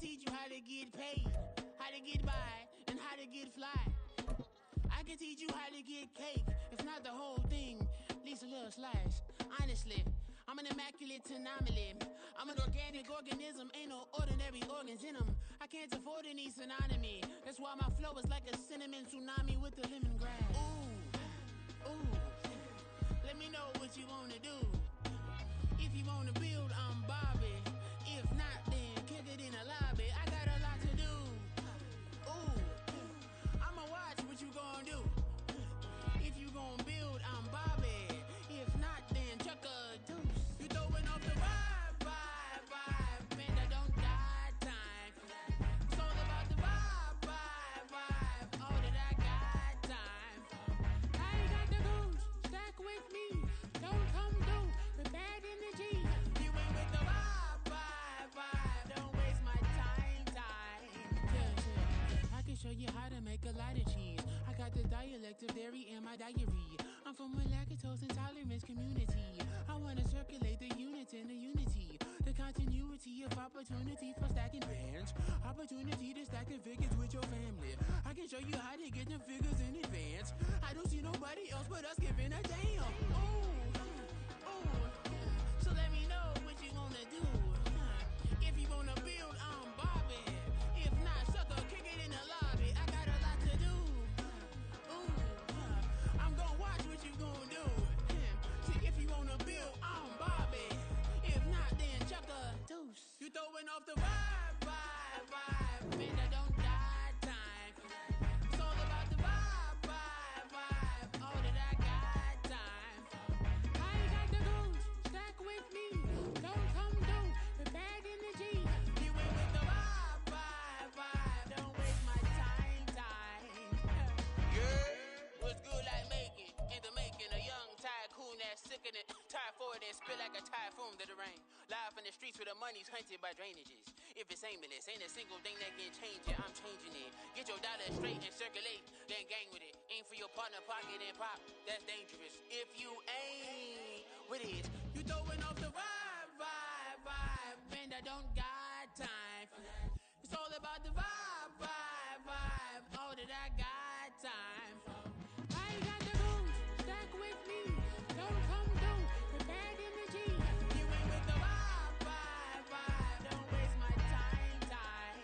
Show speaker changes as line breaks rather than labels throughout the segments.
teach you how to get paid, how to get by, and how to get fly. I can teach you how to get cake, if not the whole thing, at least a little slice. Honestly, I'm an immaculate anomaly. I'm an organic organism, ain't no ordinary organs in them. I can't afford any synonymy. That's why my flow is like a cinnamon tsunami with the lemongrass. Ooh, ooh, let me know what you wanna do. If you wanna build, I'm Bobby. If not, then kick it in the lobby. I got a lot to do. Ooh, I'ma watch what you gon' do. If you gon' build, I'm Bobby. If not, then chuck a deuce. You throwing off the vibe, vibe, vibe. Man, I don't got time. It's all about the vibe, vibe, vibe. All that I got time. I ain't got the goose. Stack with me. Don't come through with bad energy. You ain't with the vibe, vibe, vibe. Don't waste my time, time. Yeah. I can show you how to make a lot of cheese. I got the dialect of dairy in my diary. I'm from a lactose intolerance community. I wanna circulate the units in the unity. The continuity of opportunity for stacking bands. Opportunity to stack the figures with your family. I can show you how to get the figures in advance. I don't see nobody else but us giving a damn. Ooh, ooh. So let me know what you wanna do. If you wanna build, I'm Bobby. If not, sucker, kick it in the lobby. I got a lot to do. Ooh, I'm gonna watch what you gonna do. See, if you wanna build, I'm Bobby. If not, then chuck a deuce. You throwing off the vibe, vibe, vibe. Man, I don't got time. It's all about the vibe, vibe, vibe. All that I got time. I ain't got the goose. Stack with me. Don't come through with bad energy. You ain't with the vibe, vibe, vibe. Don't waste my time, time. Yeah, what's good like making? In the making, a young tycoon that's sickening. Tire forward and spill like a typhoon to the rain. Live in the streets where the money's hunted by drainages. If it's aimless, ain't a single thing that can change it. I'm changing it. Get your dollar straight and circulate, then gang with it. Aim for your partner, pocket and pop. That's dangerous. If you ain't with it, you throwing off the vibe, vibe, vibe. Man, I don't got time for that. It's all about the vibe, vibe, vibe. All that I got time for. I ain't got the goose. Stack with me. Don't come through with bad energy. You ain't with the vibe, vibe, vibe. Don't waste my time, time.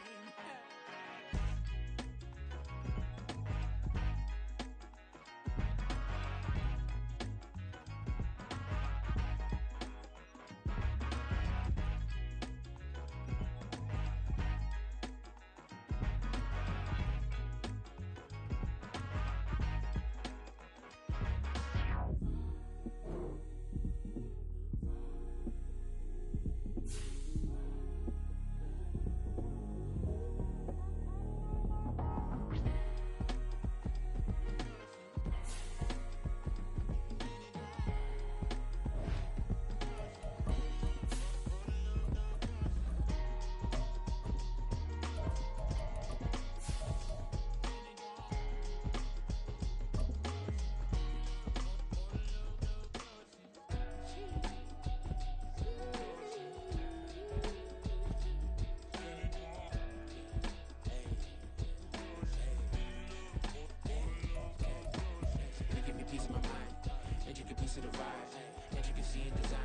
They give me peace of my mind, intricate piece of the vibe, intricacy in design,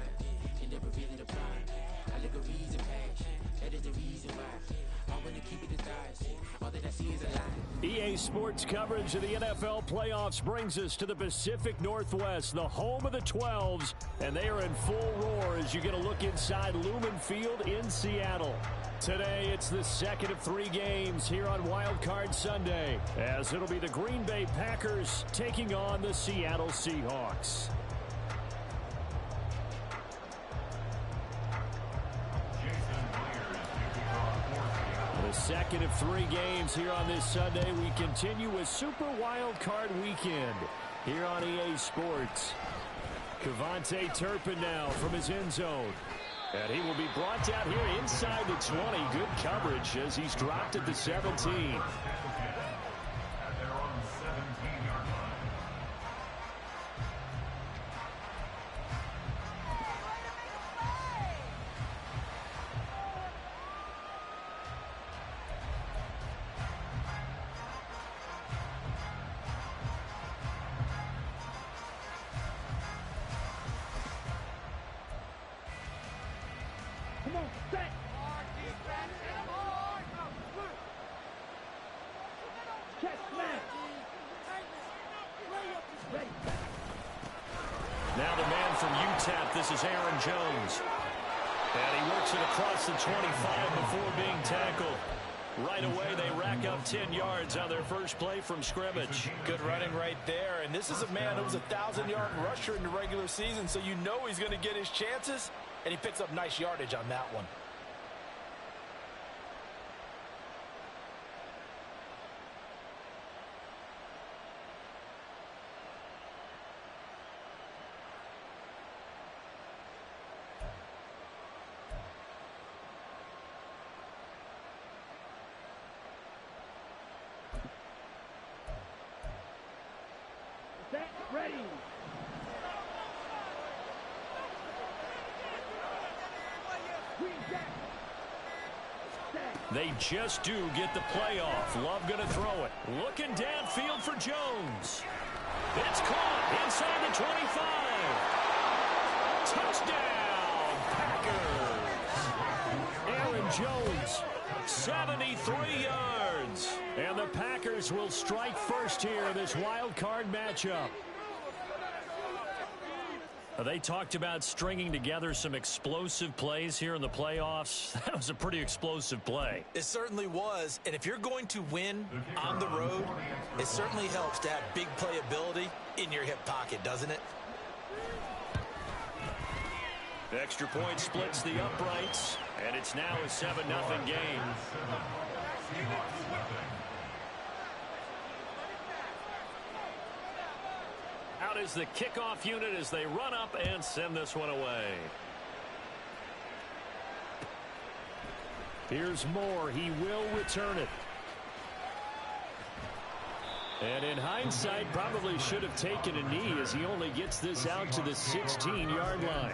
and never feeling the pride. I look a reason passion, that is the reason why. I want to keep it the thighs, all that I see is a lie.
EA Sports coverage of the NFL playoffs brings us to the Pacific Northwest, the home of the 12s, and they are in full roar as you get a look inside Lumen Field in Seattle. Today, it's the second of 3 games here on Wild Card Sunday, as it'll be the Green Bay Packers taking on the Seattle Seahawks. The second of 3 games here on this Sunday. We continue with Super Wild Card Weekend here on EA Sports. Kevontae Turpin now from his end zone. And he will be brought down here inside the 20. Good coverage as he's dropped at the 17. Now the man from UTEP, this is Aaron Jones. And he works it across the 25 before being tackled. Right away, they rack up 10 yards on their first play from scrimmage.
Good running right there. And this is a man who was a 1,000-yard rusher in the regular season, so you know he's going to get his chances. And he picks up nice yardage on that one.
Ready.
They just do get the play off. Love going to throw it. Looking downfield for Jones. It's caught inside the 25. Touchdown, Packers. Aaron Jones, 73 yards. And the Packers will strike first here in this wild card matchup. They talked about stringing together some explosive plays here in the playoffs. That was a pretty explosive play.
It certainly was. And if you're going to win on the road, it certainly helps to have big playability in your hip pocket, doesn't it?
Extra point splits the uprights, and it's now a 7-0 game. Out is the kickoff unit as they run up and send this one away. Here's Moore. He will return it. And in hindsight, probably should have taken a knee as he only gets this out to the 16-yard line.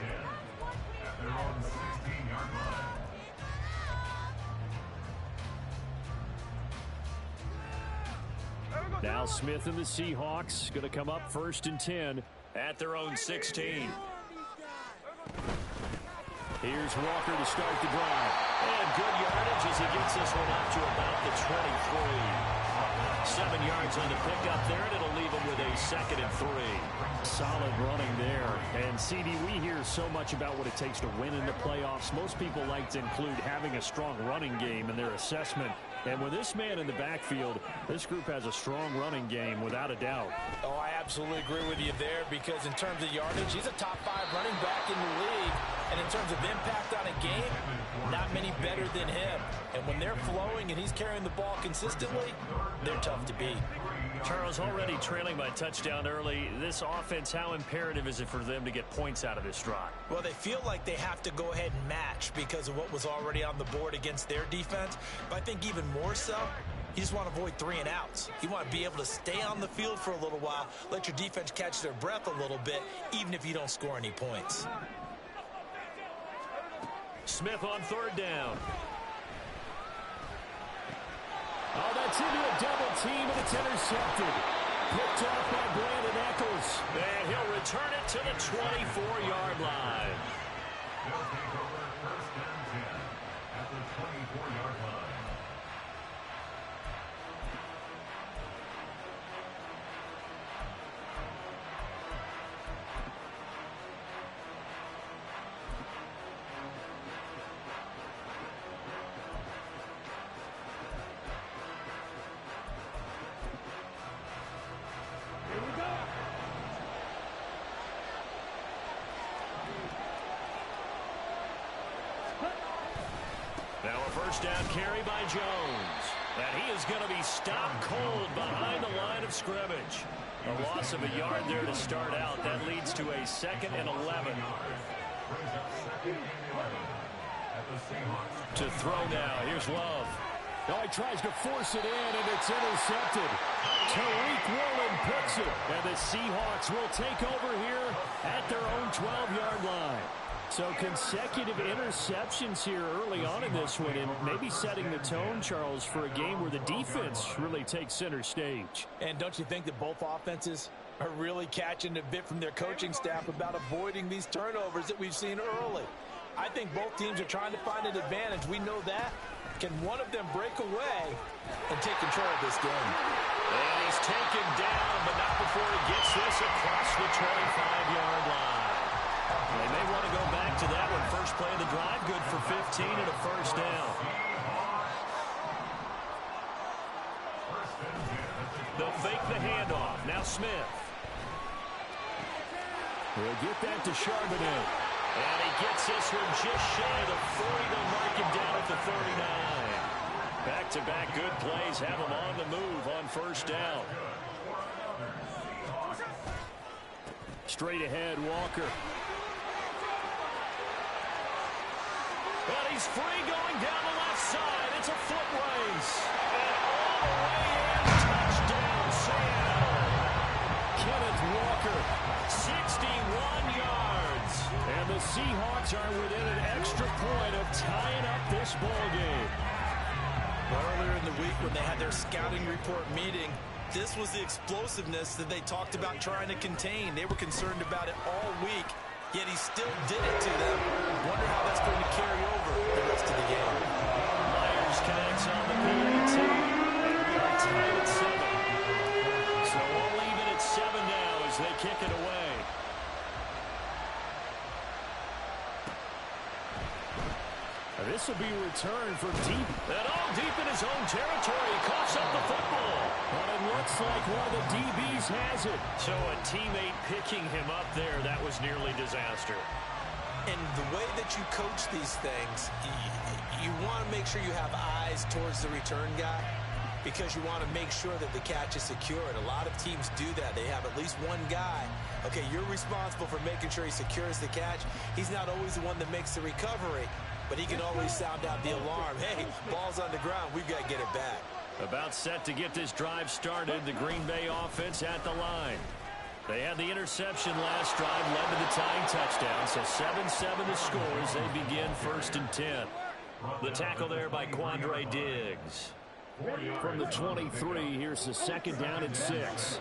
Now Smith and the Seahawks going to come up 1st and 10 at their own 16. Here's Walker to start the drive. And good yardage as he gets this one out to about the 23. 7 yards on the pickup there, and it'll leave him with a 2nd and 3. Solid running there. And, CD, we hear so much about what it takes to win in the playoffs. Most people like to include having a strong running game in their assessment. And with this man in the backfield, this group has a strong running game without a doubt.
Oh, I absolutely agree with you there because in terms of yardage, he's a top 5 running back in the league. And in terms of impact on a game, not many better than him. And when they're flowing and he's carrying the ball consistently, they're tough to beat.
Charles, already trailing by touchdown early. This offense, how imperative is it for them to get points out of this drive?
Well, they feel like they have to go ahead and match because of what was already on the board against their defense. But I think even more so, you just want to avoid 3 and outs. You want to be able to stay on the field for a little while, let your defense catch their breath a little bit, even if you don't score any points.
Smith on 3rd down. Oh, that's into a double team, and it's intercepted. Picked off by Brandon Echols. And he'll return it to the 24-yard line.
First and 10 at the 24-yard line.
Now a first down carry by Jones. And he is going to be stopped cold behind the line of scrimmage. A loss of a yard there to start out. That leads to a 2nd and 11. To throw now. Here's Love.
Oh, he tries to force it in, and it's intercepted. Tariq Woolen picks it.
And the Seahawks will take over here at their own 12-yard line. So consecutive interceptions here early on in this one, and maybe setting the tone, Charles, for a game where the defense really takes center stage.
And don't you think that both offenses are really catching a bit from their coaching staff about avoiding these turnovers that we've seen early? I think both teams are trying to find an advantage. We know that. Can one of them break away and take control of this game?
And he's taken down, but not before he gets this across the 25-yard line. They may want to go back to that one. First play of the drive, good for 15 and a first down. They'll fake the handoff. Now Smith. He'll get that to Charbonnet. And he gets this one just shy of the 40. They'll mark him down at the 39. Back-to-back good plays have him on the move on first down. Straight ahead, Walker. And he's free going down the left side. It's a foot race. And all the way in, touchdown Seattle. Kenneth Walker, 61 yards. And the Seahawks are within an extra point of tying up this ball game.
Earlier in the week when they had their scouting report meeting, this was the explosiveness that they talked about trying to contain. They were concerned about it all week, yet he still did it to them. Wonder how that's going to carry over the rest of the game.
Myers connects on the PAT, and we are tied at 7. So all even at 7 now as they kick it away. This will be returned from deep. And all deep in his own territory. He coughs up the football. But it looks like one of the DBs has it. So a teammate picking him up there, that was nearly disaster.
And the way that you coach these things, you want to make sure you have eyes towards the return guy because you want to make sure that the catch is secured. A lot of teams do that. They have at least one guy. Okay, you're responsible for making sure he secures the catch. He's not always the one that makes the recovery, but he can always sound out the alarm. Hey, ball's on the ground. We've got to get it back.
About set to get this drive started. The Green Bay offense at the line. They had the interception last drive, led to the tying touchdown. So 7-7 the score as they begin 1st and 10. The tackle there by Quandre Diggs. From the 23, here's the 2nd down and 6.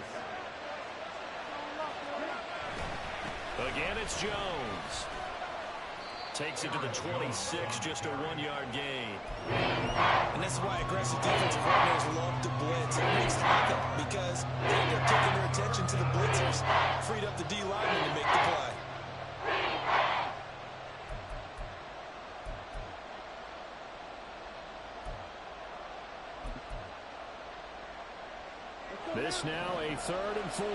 Again, it's Jones. Takes it to the 26, just a 1-yard gain.
And that's why aggressive defensive coordinators love to blitz. It makes it happen because they end up taking their attention to the blitzers, freed up the D lineman to make the play.
This now a 3rd and 4.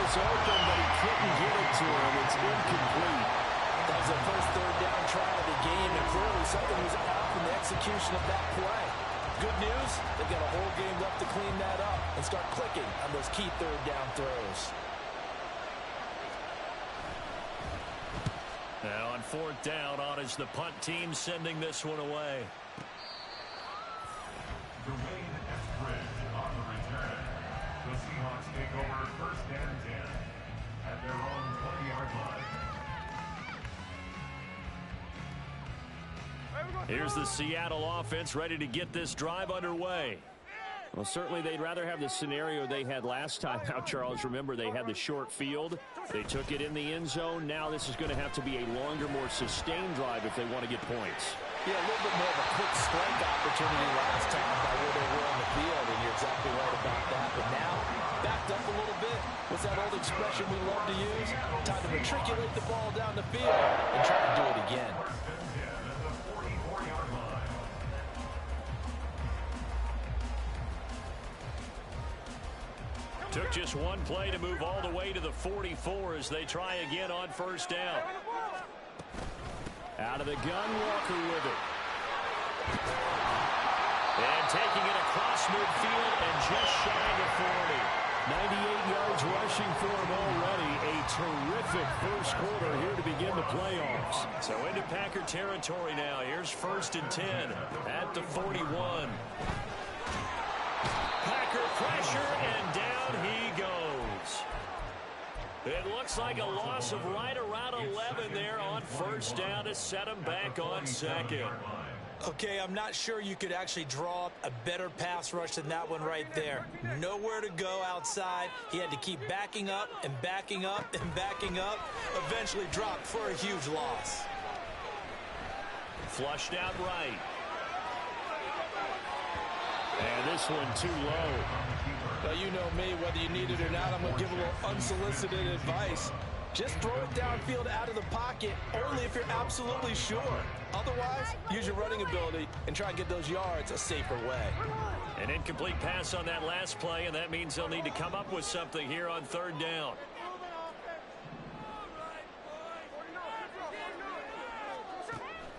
Open, but he couldn't get it to him. It's incomplete.
That was the first 3rd down try of the game, and clearly something was off in the execution of that play. Good news, they've got a whole game left to clean that up and start clicking on those key 3rd down throws.
Now on 4th down, on is the punt team sending this one away.
Dwayne Eskridge on the return. The Seahawks take over 1st and 10 at their own 20-yard line.
Here's the Seattle offense ready to get this drive underway. Well, certainly they'd rather have the scenario they had last time out, Charles. Remember, they had the short field. They took it in the end zone. Now this is going to have to be a longer, more sustained drive if they want to get points.
Yeah, a little bit more of a quick strike opportunity last time by where they were on the field, and you're exactly right about that. But now, backed up a little bit. What's that old expression we love to use? Time to matriculate the ball down the field and try to do it again.
Took just one play to move all the way to the 44 as they try again on 1st down. Out of the gun, Walker with it. And taking it across midfield and just shy of 40. 98 yards rushing for him already. A terrific first quarter here to begin the playoffs. So into Packer territory now. Here's 1st and 10 at the 41. Packer pressure, and down he goes. It looks like a loss of right around 11 there on 1st down to set him back on 2nd.
Okay, I'm not sure you could actually draw up a better pass rush than that one right there. Nowhere to go outside. He had to keep backing up and backing up and backing up. Eventually dropped for a huge loss.
Flushed out right. And this one too low.
Now, you know me, whether you need it or not, I'm going to give a little unsolicited advice. Just throw it downfield out of the pocket, only if you're absolutely sure. Otherwise, use your running ability and try and get those yards a safer way.
An incomplete pass on that last play, and that means they'll need to come up with something here on third down.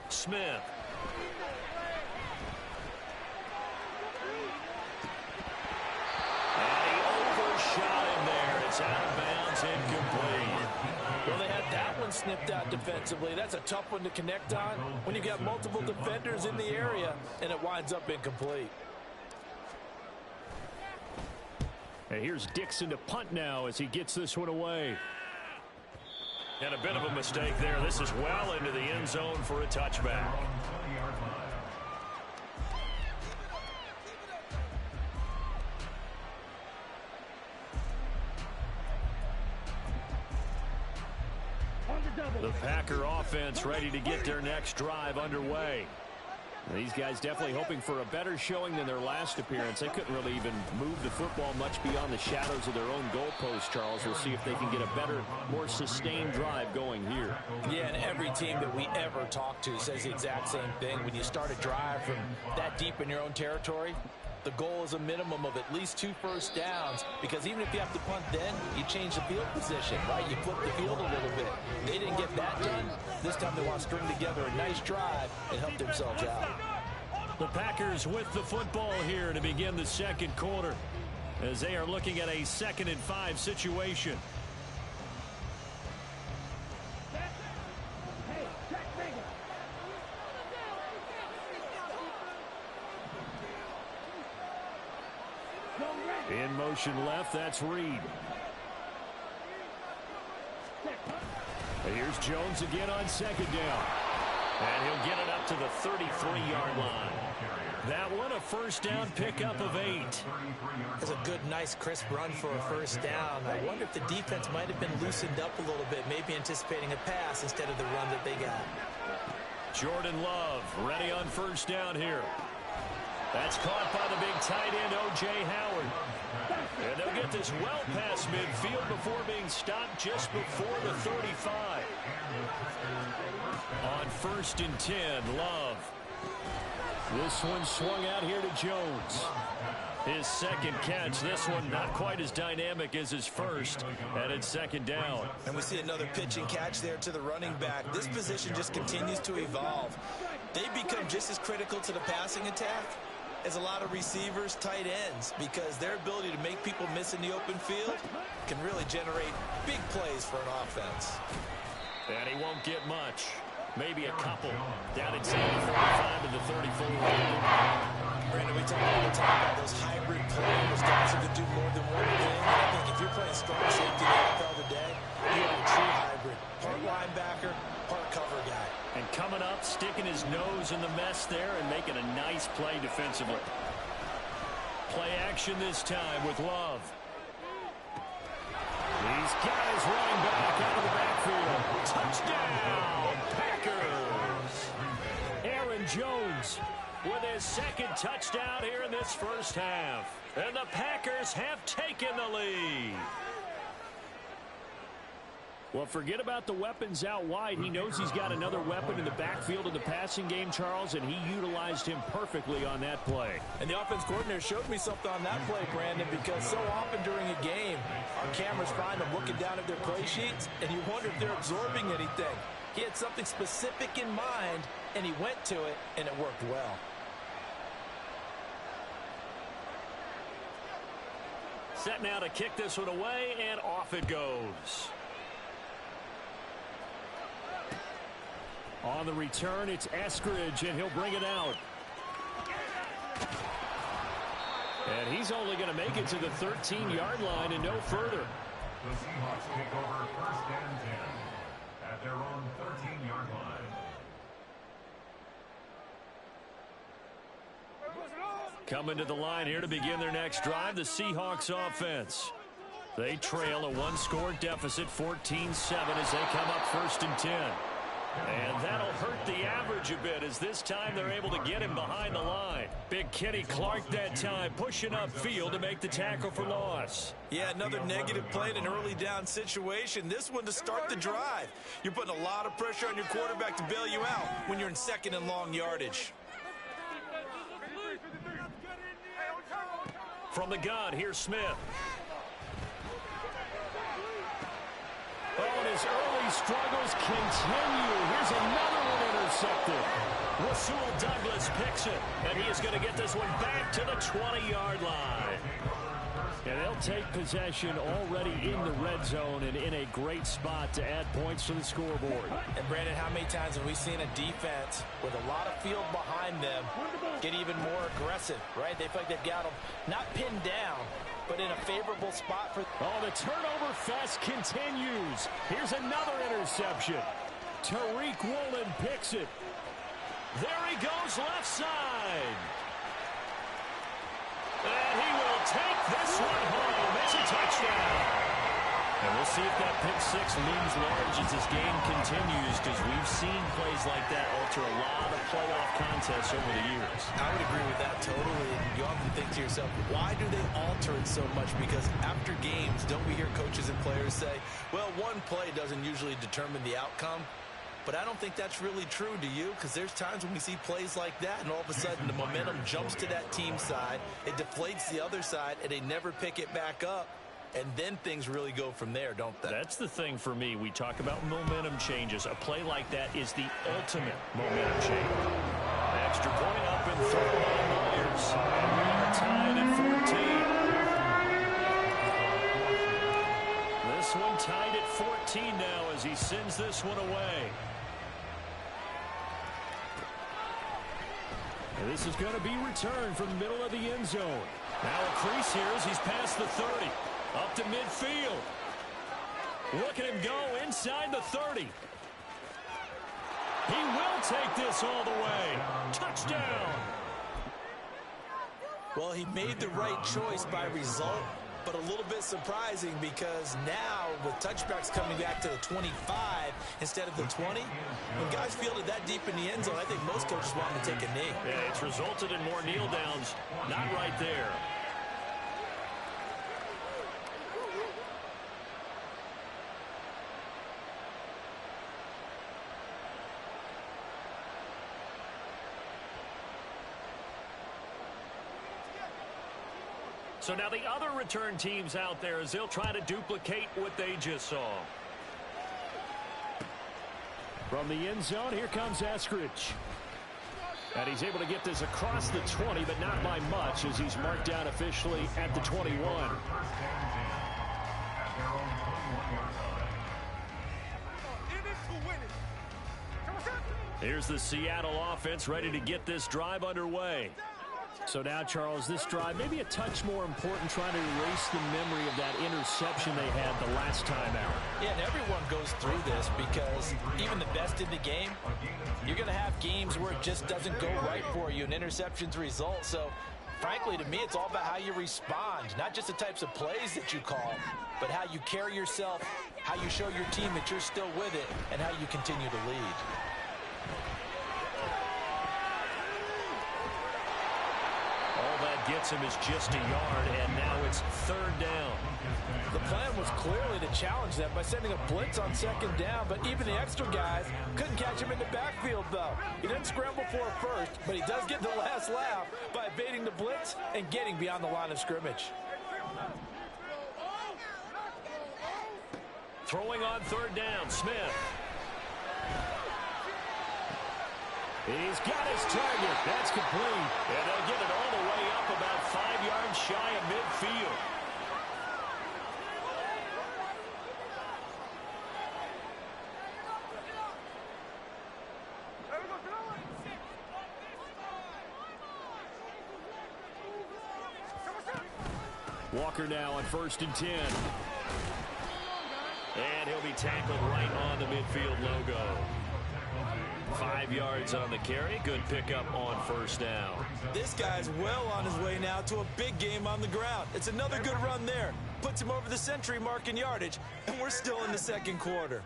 Smith. And he overshot him there. It's out of bounds, incomplete.
Well, they had that one snipped out defensively. That's a tough one to connect on when you've got multiple defenders in the area, and it winds up incomplete.
And here's Dixon to punt now as he gets this one away. And a bit of a mistake there. This is well into the end zone for a touchback. The Packer offense ready to get their next drive underway. These guys definitely hoping for a better showing than their last appearance. They couldn't really even move the football much beyond the shadows of their own goalpost, Charles. We'll see if they can get a better, more sustained drive going here.
Yeah, and every team that we ever talk to says the exact same thing. When you start a drive from that deep in your own territory, the goal is a minimum of at least 2 first downs, because even if you have to punt then, you change the field position, right? You flip the field a little bit. They didn't get that done. This time they want to string together a nice drive and help themselves out.
The Packers with the football here to begin the second quarter as they are looking at a 2nd and 5 situation. In motion left, that's Reed. And here's Jones again on 2nd down. And he'll get it up to the 33-yard line. That one, a first down pickup of 8.
That's a good, nice, crisp run for a first down. I wonder if the defense might have been loosened up a little bit, maybe anticipating a pass instead of the run that they got.
Jordan Love ready on first down here. That's caught by the big tight end, O.J. Howard. And they'll get this well past midfield before being stopped just before the 35. On 1st and 10, Love. This one swung out here to Jones. His second catch. This one not quite as dynamic as his first. And it's 2nd down.
And we see another pitch and catch there to the running back. This position just continues to evolve. They become just as critical to the passing attack as a lot of receivers, tight ends, because their ability to make people miss in the open field can really generate big plays for an offense.
And he won't get much. Maybe a couple. Down inside the 45 to the 34.
Brandon, we talk all the time about those hybrid players, guys who can do more than one thing. And I think if you're playing strong safety in the NFL today, you have a true hybrid. Part linebacker, part cover guy.
And coming up, sticking his nose in the mess there and making a nice play defensively. Play action this time with Love. These guys running back out of the backfield. Touchdown, Packers! Aaron Jones with his 2nd touchdown here in this first half. And the Packers have taken the lead. Well, forget about the weapons out wide. He knows he's got another weapon in the backfield of the passing game, Charles, and he utilized him perfectly on that play.
And the offense coordinator showed me something on that play, Brandon, because so often during a game, our cameras find them looking down at their play sheets, and you wonder if they're absorbing anything. He had something specific in mind, and he went to it, and it worked well.
Set now to kick this one away, and off it goes. On the return, it's Eskridge, and he'll bring it out. And he's only going to make it to the 13-yard line and no further.
The Seahawks take over 1st and 10 at their own 13-yard line.
Coming to the line here to begin their next drive, the Seahawks offense. They trail a one-score deficit, 14-7, as they come up 1st and 10. And that'll hurt the average a bit, as this time they're able to get him behind the line. Big Kenny Clark that time, pushing upfield to make the tackle for loss.
Yeah, another negative play in an early down situation. This one to start the drive. You're putting a lot of pressure on your quarterback to bail you out when you're in 2nd and long yardage.
From the gun, here's Smith. Oh, and his early struggles continue. Here's another one intercepted. Rasul Douglas picks it, and he is going to get this one back to the 20-yard line. And they'll take possession already in the red zone and in a great spot to add points to the scoreboard.
And, Brandon, how many times have we seen a defense with a lot of field behind them get even more aggressive, right? They feel like they've got them not pinned down, but in a favorable spot for...
Oh, the turnover fest continues. Here's another interception. Tariq Woolen picks it. There he goes, left side. And he will take this one home. It's a touchdown. And we'll see if that pick six looms large as this game continues, because we've seen plays like that alter a lot of playoff contests over the years.
I would agree with that totally. And you often think to yourself, why do they alter it so much? Because after games, don't we hear coaches and players say, well, one play doesn't usually determine the outcome? But I don't think that's really true, do you? Because there's times when we see plays like that, and all of a sudden the momentum jumps to that team side, it deflates the other side, and they never pick it back up. And then things really go from there, don't they?
That's the thing for me. We talk about momentum changes. A play like that is the ultimate momentum change. Extra point up and thrown by Myers. And we are tied at 14. This one tied at 14 now as he sends this one away. And this is going to be returned from the middle of the end zone. Now a crease here as he's past the 30. Up to midfield. Look at him go inside the 30. He will take this all the way. Touchdown.
Well, he made the right choice by result, but a little bit surprising because now with touchbacks coming back to the 25 instead of the 20, when guys fielded that deep in the end zone, I think most coaches want him to take a knee.
Yeah, it's resulted in more kneel downs. Not right there. So now the other return teams out there as they'll try to duplicate what they just saw. From the end zone, here comes Eskridge. And he's able to get this across the 20, but not by much as he's marked down officially at the 21. Here's the Seattle offense ready to get this drive underway. So now, Charles, this drive maybe a touch more important, trying to erase the memory of that interception they had the last time out.
Yeah, and everyone goes through this because even the best in the game, you're going to have games where it just doesn't go right for you, and interceptions result. So, frankly, to me, it's all about how you respond, not just the types of plays that you call, but how you carry yourself, how you show your team that you're still with it, and how you continue to lead.
Gets him is just a yard, and now it's 3rd down.
The plan was clearly to challenge them by sending a blitz on 2nd down, but even the extra guys couldn't catch him in the backfield, though. He didn't scramble for it first, but he does get the last laugh by evading the blitz and getting beyond the line of scrimmage.
Throwing on 3rd down, Smith. He's got his target. That's complete. And they'll get it all the way up about 5 yards shy of midfield. Walker now on 1st and 10. And he'll be tackled right on the midfield logo. 5 5 yards on the carry. Good pickup on first down.
This guy's well on his way now to a big game on the ground. It's another good run there. Puts him over the century mark in yardage, and we're still in the second quarter.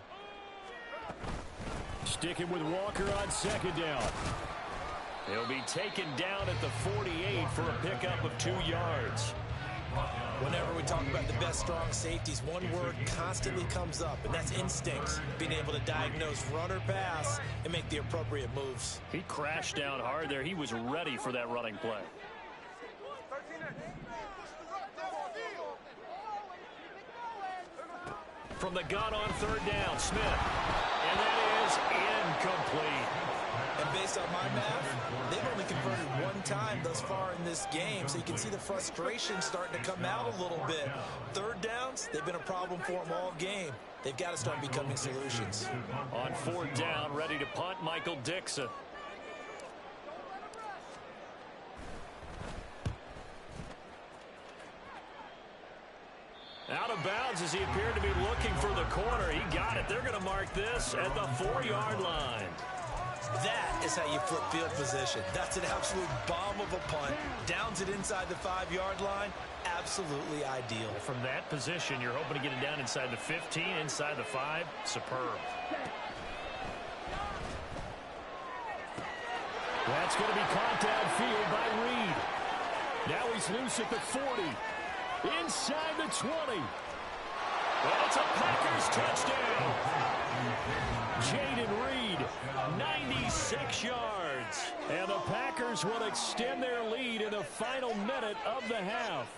Sticking with Walker on second down. He'll be taken down at the 48 for a pickup of 2 yards.
Whenever we talk about the best strong safeties, one word constantly comes up, and that's instincts. Being able to diagnose run or pass and make the appropriate moves.
He crashed down hard there. He was ready for that running play. From the gun on third down, Smith. And that is incomplete.
And based on my math, they've only converted one time thus far in this game, so you can see the frustration starting to come out a little bit. Third downs, they've been a problem for them all game. They've got to start becoming solutions.
On fourth down, ready to punt, Michael Dixon. Out of bounds as he appeared to be looking for the corner. He got it. They're going to mark this at the 4-yard line.
That is how you flip field position. That's an absolute bomb of a punt. Downs it inside the 5-yard line. Absolutely ideal.
From that position, you're hoping to get it down inside the 15, inside the 5. Superb. That's going to be caught downfield by Reed. Now he's loose at the 40. Inside the 20. And it's a Packers touchdown. Jayden Reed, 96 yards. And the Packers will extend their lead in the final minute of the half.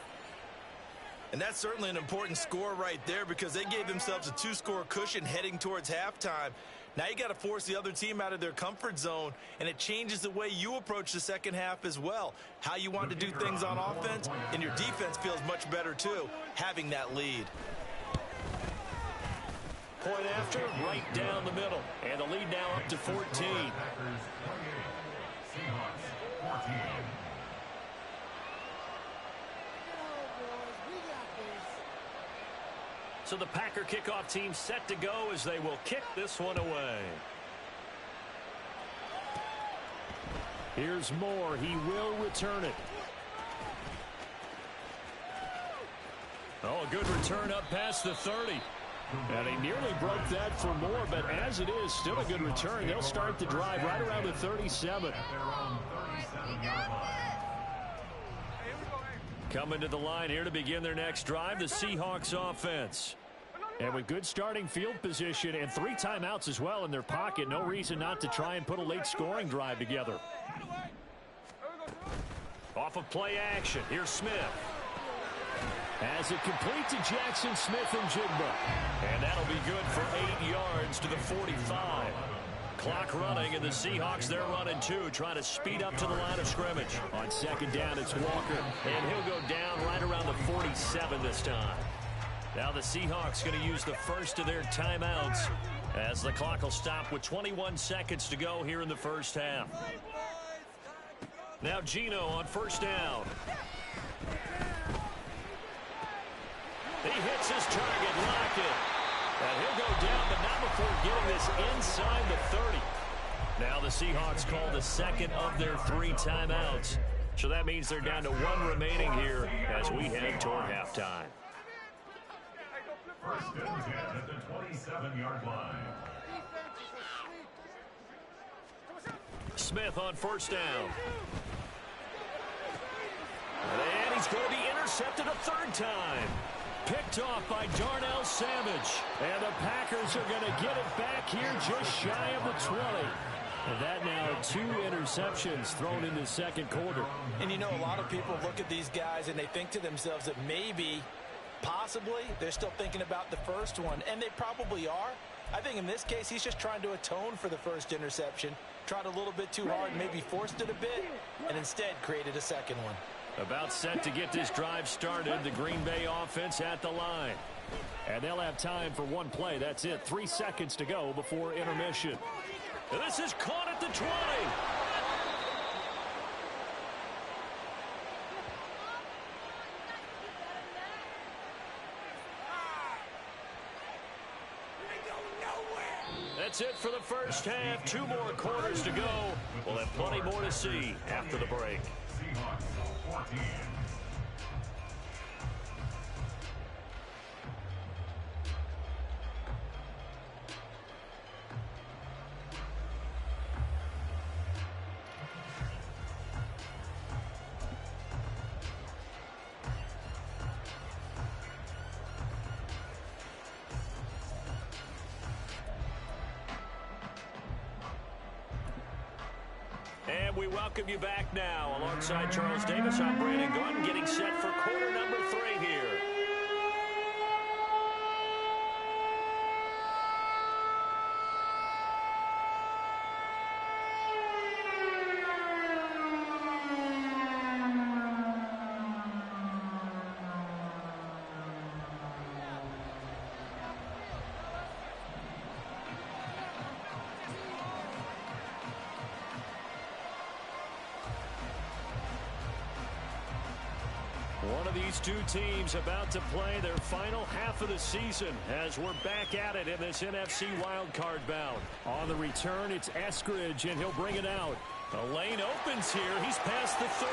And that's certainly an important score right there because they gave themselves a 2-score cushion heading towards halftime. Now you got to force the other team out of their comfort zone, and it changes the way you approach the second half as well. How you want to do things on offense, and your defense feels much better too, having that lead.
Point after, right down the middle. And the lead now up to 14.
Packers 28, Seahawks 14.
So the Packer kickoff team set to go as they will kick this one away. Here's Moore. He will return it. Oh, a good return up past the 30. And he nearly broke that for Moore, but as it is, still a good return. They'll start the drive right around the 37. Coming to the line here to begin their next drive, the Seahawks offense. And with good starting field position and 3 timeouts as well in their pocket, no reason not to try and put a late scoring drive together. Off of play action, here's Smith. As it complete to Jackson Smith and Jigba. And that'll be good for 8 yards to the 45. Clock running, and the Seahawks, they're running 2, trying to speed up to the line of scrimmage. On second down, it's Walker, and he'll go down right around the 47 this time. Now the Seahawks going to use the first of their timeouts as the clock will stop with 21 seconds to go here in the first half. Now Geno on first down. He hits his target, Lockett. And he'll go down, but not before getting this inside the 30. Now the Seahawks call the second of their 3 timeouts. So that means they're down to 1 remaining here as we head toward halftime.
First and 10 at the 27-yard line.
Smith on first down. And he's going to be intercepted a 3rd time. Picked off by Darnell Savage. And the Packers are going to get it back here just shy of the 20. And that now 2 interceptions thrown in the second quarter.
And you know, a lot of people look at these guys and they think to themselves that maybe, possibly, they're still thinking about the first one. And they probably are. I think in this case, he's just trying to atone for the first interception. Tried a little bit too hard, maybe forced it a bit, and instead created a second one.
About set to get this drive started, the Green Bay offense at the line. And they'll have time for 1 play. That's it. 3 seconds to go before intermission. And this is caught at the 20. that's it for the first half. 2 more quarters to go. We'll have plenty more to see after the break.
Seahawks 14.
And we welcome you back now. Alongside Charles Davis, I'm Brandon Gunn, getting set for quarter number 3 here. One of these 2 teams about to play their final half of the season as we're back at it in this NFC wildcard bout. On the return, it's Eskridge, and he'll bring it out. The lane opens here. He's past the 30.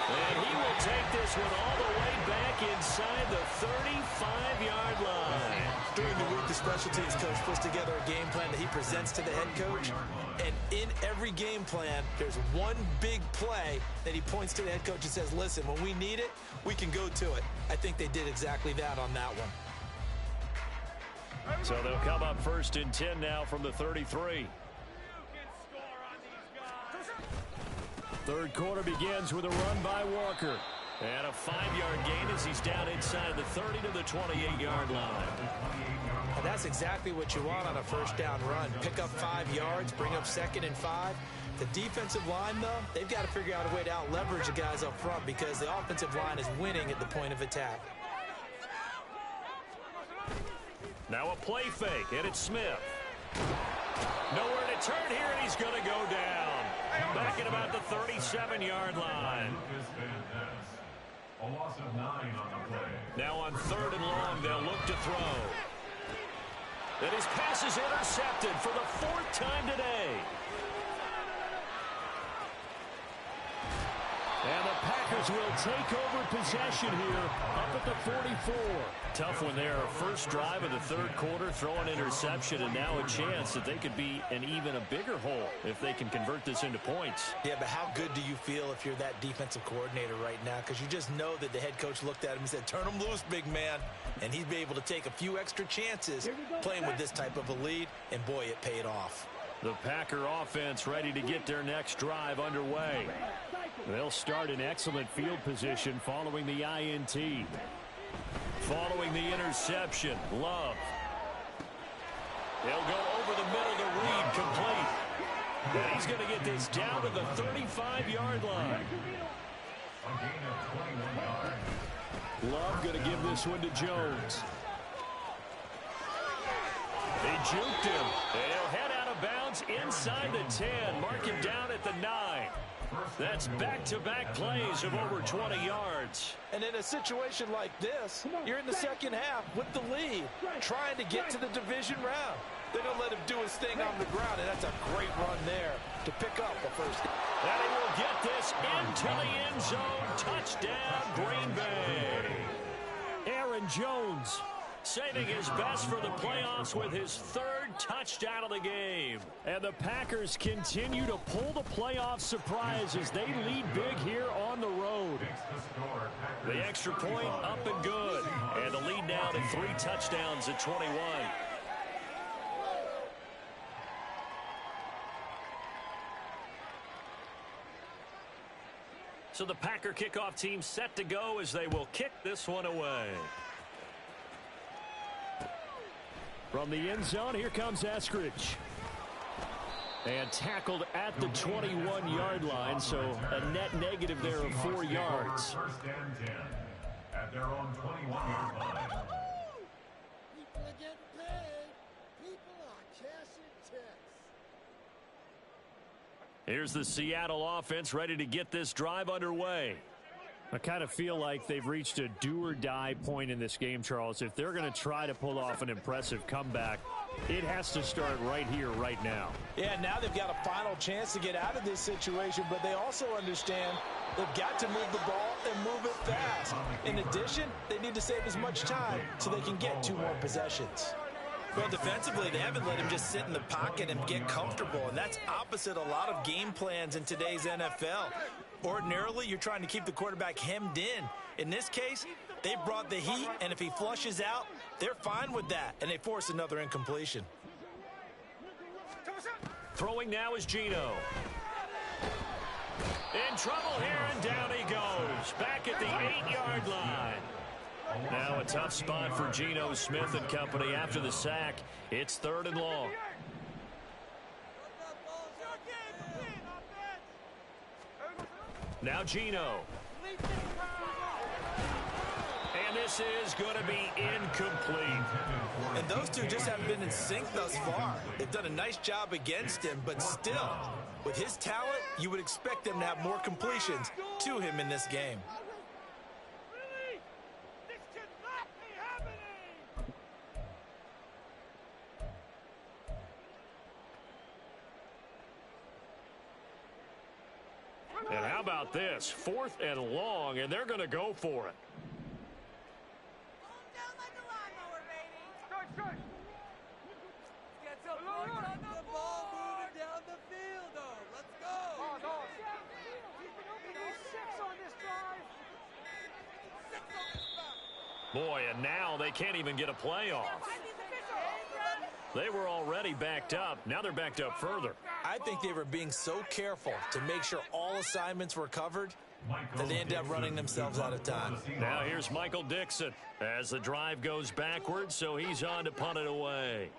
And he will take this one all the way back inside the 35-yard line.
During the week, the special teams coach puts together a game plan that he presents to the head coach. And in every game plan, there's one big play that he points to the head coach and says, listen, when we need it, we can go to it. I think they did exactly that on that one.
So they'll come up 1st and 10 now from the 33. Third quarter begins with a run by Walker. And a 5-yard gain as he's down inside the 30 to the 28-yard line.
And that's exactly what you want on a first down run. Pick up 5 yards, bring up 2nd and 5. The defensive line, though, they've got to figure out a way to out-leverage the guys up front because the offensive line is winning at the point of attack.
Now a play fake, and it's Smith. Nowhere to turn here, and he's going to go down. Back at about the 37-yard line.
A loss of 9 on the play.
Now on 3rd and long, they'll look to throw. And his pass is intercepted for the 4th time today. And the Packers will take over possession here up at the 44. Tough one there. First drive of the 3rd quarter, throw an interception, and now a chance that they could be in even a bigger hole if they can convert this into points.
Yeah, but how good do you feel if you're that defensive coordinator right now? Because you just know that the head coach looked at him and said, turn him loose, big man. And he'd be able to take a few extra chances playing with this type of a lead, and boy, it paid off.
The Packer offense ready to get their next drive underway. They'll start in excellent field position following the INT. Following the interception, Love. They'll go over the middle to Reed, complete. And he's going to get this down to the 35-yard line.
A gain of 21 yards.
Love going to give this one to Jones. They juked him. They'll head out of bounds inside the 10. Mark him down at the 9. That's back-to-back plays of over 20 yards.
And in a situation like this, you're in the second half with the lead, trying to get to the division round. They're going to let him do his thing on the ground, and that's a great run there to pick up a first.
And he will get this into the end zone. Touchdown, Green Bay. Aaron Jones saving his best for the playoffs with his 3rd touchdown of the game. And the Packers continue to pull the playoff surprise as they lead big here on the road. The extra point up and good. And the lead now to 3 touchdowns at 21. So the Packer kickoff team set to go as they will kick this one away. From the end zone, here comes Eskridge. And tackled at the 21-yard line, so a net negative there of 4 yards.
First and 10 at their own 21-yard line.
People are getting paid. People are cashing checks.
Here's the Seattle offense ready to get this drive underway. I kind of feel like they've reached a do-or-die point in this game, Charles. If they're going to try to pull off an impressive comeback, it has to start right here, right now.
Yeah, now they've got a final chance to get out of this situation, but they also understand they've got to move the ball and move it fast. In addition, they need to save as much time so they can get 2 more possessions. Well, defensively, they haven't let him just sit in the pocket and get comfortable, and that's opposite a lot of game plans in today's NFL. Ordinarily, you're trying to keep the quarterback hemmed in. In this case, they brought the heat, and if he flushes out, they're fine with that, and they force another incompletion.
Throwing now is Geno. In trouble here, and down he goes. Back at the 8-yard line. Now a tough spot for Geno Smith and company after the sack. It's 3rd and long. Now Geno. And this is going to be incomplete.
And those two just haven't been in sync thus far. They've done a nice job against him, but still, with his talent, you would expect them to have more completions to him in this game.
And how about this? 4th and long, and they're going to go for it. Boy, and now they can't even get a play off. They were already backed up. Now they're backed up further.
I think they were being so careful to make sure all assignments were covered that they ended up running themselves out of time.
Now here's Michael Dixon as the drive goes backwards, so he's on to punt it away.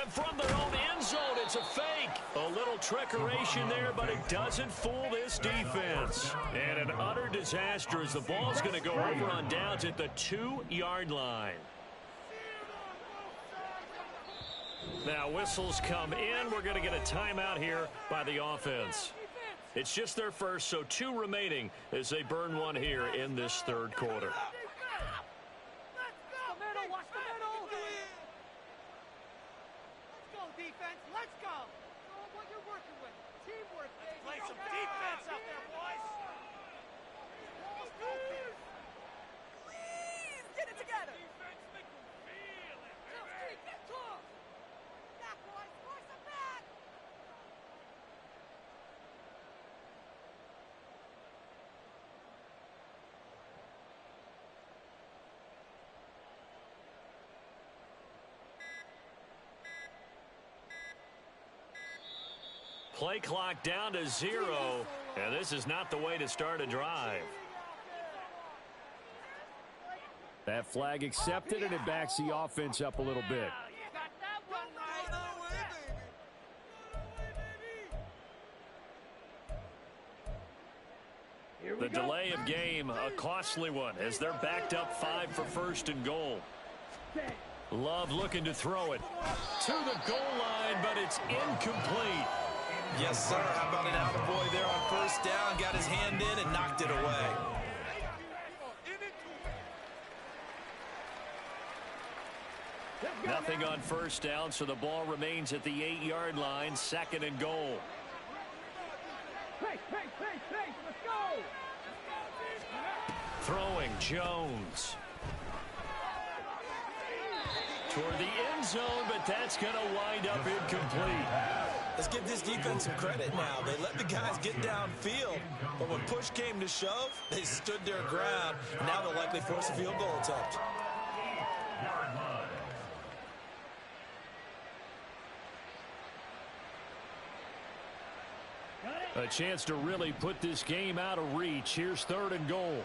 And from their own end zone, it's a fake. A little trickeration there, but it doesn't fool this defense. And an utter disaster as the ball's going to go over on downs at the 2-yard line. Now whistles come in. We're going to get a timeout here by the offense. It's just their first, so 2 remaining as they burn one here in this 3rd quarter. Play clock down to 0, and this is not the way to start a drive. That flag accepted, and it backs the offense up a little bit. The delay of game, a costly one, as they're backed up 5 for 1st and goal. Love looking to throw it to the goal line, but it's incomplete.
Yes, sir. How about an attaboy there on 1st down? Got his hand in and knocked it away.
Nothing on 1st down, so the ball remains at the 8-yard line, 2nd and goal.
Let's go!
Throwing Jones. Toward the end zone, but that's going to wind up incomplete.
Let's give this defense some credit now. They let the guys get downfield, but when push came to shove, they stood their ground. Now they'll likely force a field goal attempt.
A chance to really put this game out of reach. Here's 3rd and goal.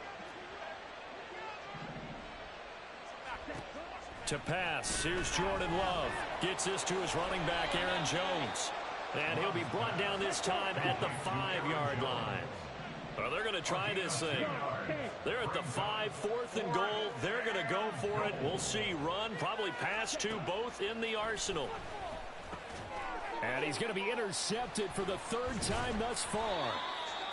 To pass, here's Jordan Love. Gets this to his running back, Aaron Jones. And he'll be brought down this time at the 5-yard line. Well, they're going to try this thing. They're at the 5, 4th and goal. They're going to go for it. We'll see. Run, probably pass to both in the arsenal. And he's going to be intercepted for the third time thus far.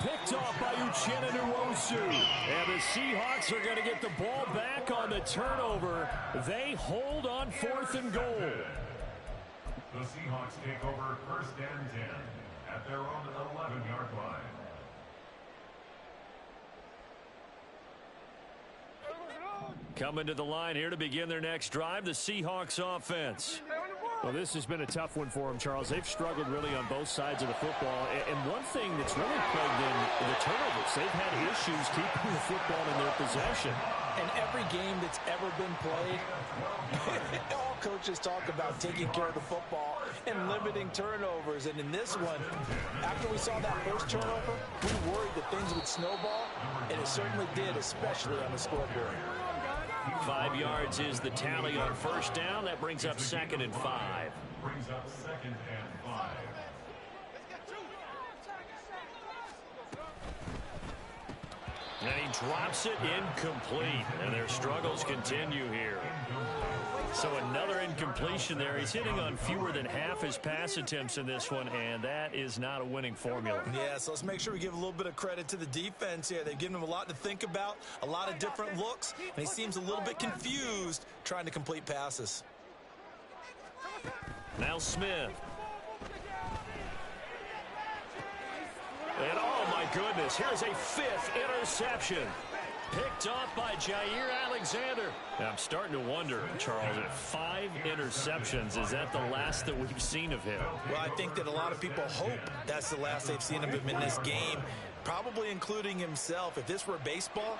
Picked off by Uchenna Nwosu. And the Seahawks are going to get the ball back on the turnover. They hold on 4th and goal.
The Seahawks take over 1st and 10 at their own 11-yard line.
Coming to the line here to begin their next drive, the Seahawks offense.
Well, this has been a tough one for them, Charles. They've struggled really on both sides of the football. And one thing that's really plagued them, the turnovers. They've had issues keeping the football in their possession.
And every game that's ever been played, all coaches talk about taking care of the football and limiting turnovers. And in this one, after we saw that first turnover, we worried that things would snowball, and it certainly did, especially on the scoreboard.
5 yards is the tally on first down. That brings up 2nd and 5.
Brings up 2nd and 5.
And he drops it incomplete. And their struggles continue here. So another incompletion there. He's hitting on fewer than half his pass attempts in this one, and that is not a winning formula.
Yeah, so let's make sure we give a little bit of credit to the defense here. They've given him a lot to think about, a lot of different looks, and he seems a little bit confused trying to complete passes.
Now Smith. And oh my goodness, here's a 5th interception. Picked off by Jair Alexander. Now, I'm starting to wonder, Charles, if 5 interceptions, is that the last that we've seen of him?
Well, I think that a lot of people hope that's the last they've seen of him in this game, probably including himself. If this were baseball,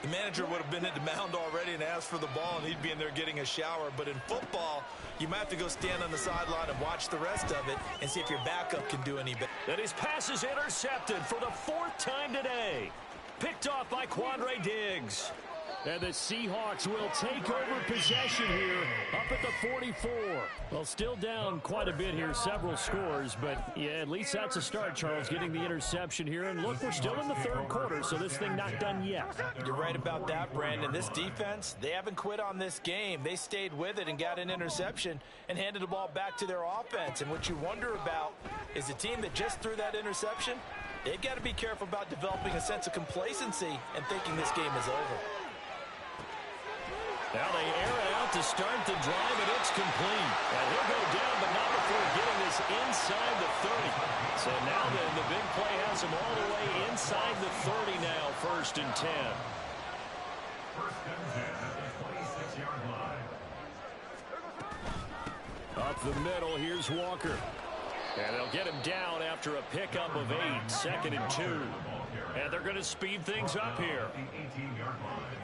the manager would have been at the mound already and asked for the ball, and he'd be in there getting a shower. But in football, you might have to go stand on the sideline and watch the rest of it and see if your backup can do any better.
And his pass is intercepted for the 4th time today. Picked off by Quandre Diggs. And the Seahawks will take over possession here up at the 44. Well, still down quite a bit here, several scores, but yeah, at least that's a start, Charles, getting the interception here. And look, we're still in the 3rd quarter, so this thing not done yet.
You're right about that, Brandon. This defense, they haven't quit on this game. They stayed with it and got an interception and handed the ball back to their offense. And what you wonder about is the team that just threw that interception, they've got to be careful about developing a sense of complacency and thinking this game is over.
Now they air it out to start the drive, and it's complete. And he'll go down, but not before getting this inside the 30. So now then, the big play has him all the way inside the 30 now, 1st and 10.
1st and 10 at the 26-yard line.
Up the middle, here's Walker. And they'll get him down after a pickup of 8, 2nd and 2. And they're going to speed things up here.
The 18-yard line.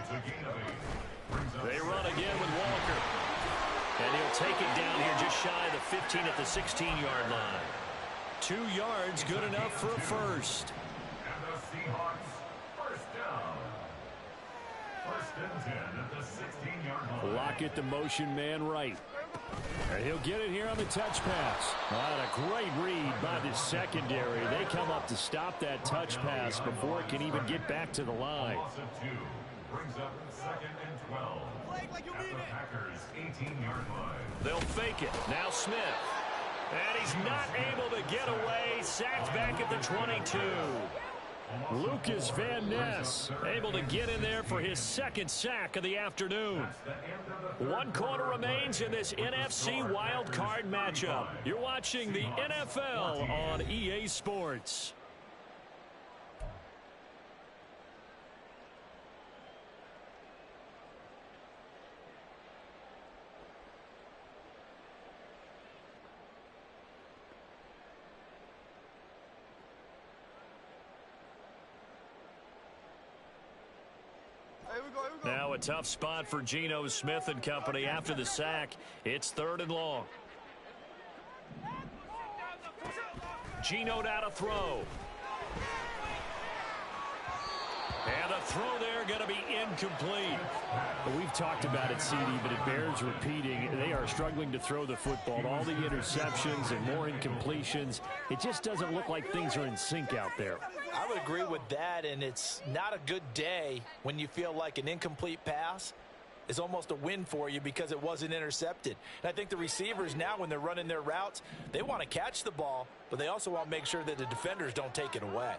It's a gain of 8.
They run again with Walker. And he'll take it down here just shy of the 15 at the 16-yard line. 2 yards, good enough for a first.
And the Seahawks, first down. 1st and 10 at the 16-yard line.
Lockett, the motion man right. And he'll get it here on the touch pass. What a great read by the secondary. They come up to stop that touch pass before it can even get back to the line.
Loss of 2 brings up 2nd and 12 at the Packers' 18-yard line.
They'll fake it. Now Smith. And he's not able to get away. Sacked back at the 22. Lucas Van Ness able to get in there for his 2nd sack of the afternoon. 1 quarter remains in this NFC Wild Card matchup. You're watching the NFL on EA Sports. Now a tough spot for Geno Smith and company after the sack. It's 3rd and long. Geno now to throw. And the throw there going to be incomplete.
Well, we've talked about it, CD, but it bears repeating. They are struggling to throw the football. All the interceptions and more incompletions. It just doesn't look like things are in sync out there.
I would agree with that, and it's not a good day when you feel like an incomplete pass is almost a win for you because it wasn't intercepted. And I think the receivers now, when they're running their routes, they want to catch the ball, but they also want to make sure that the defenders don't take it away.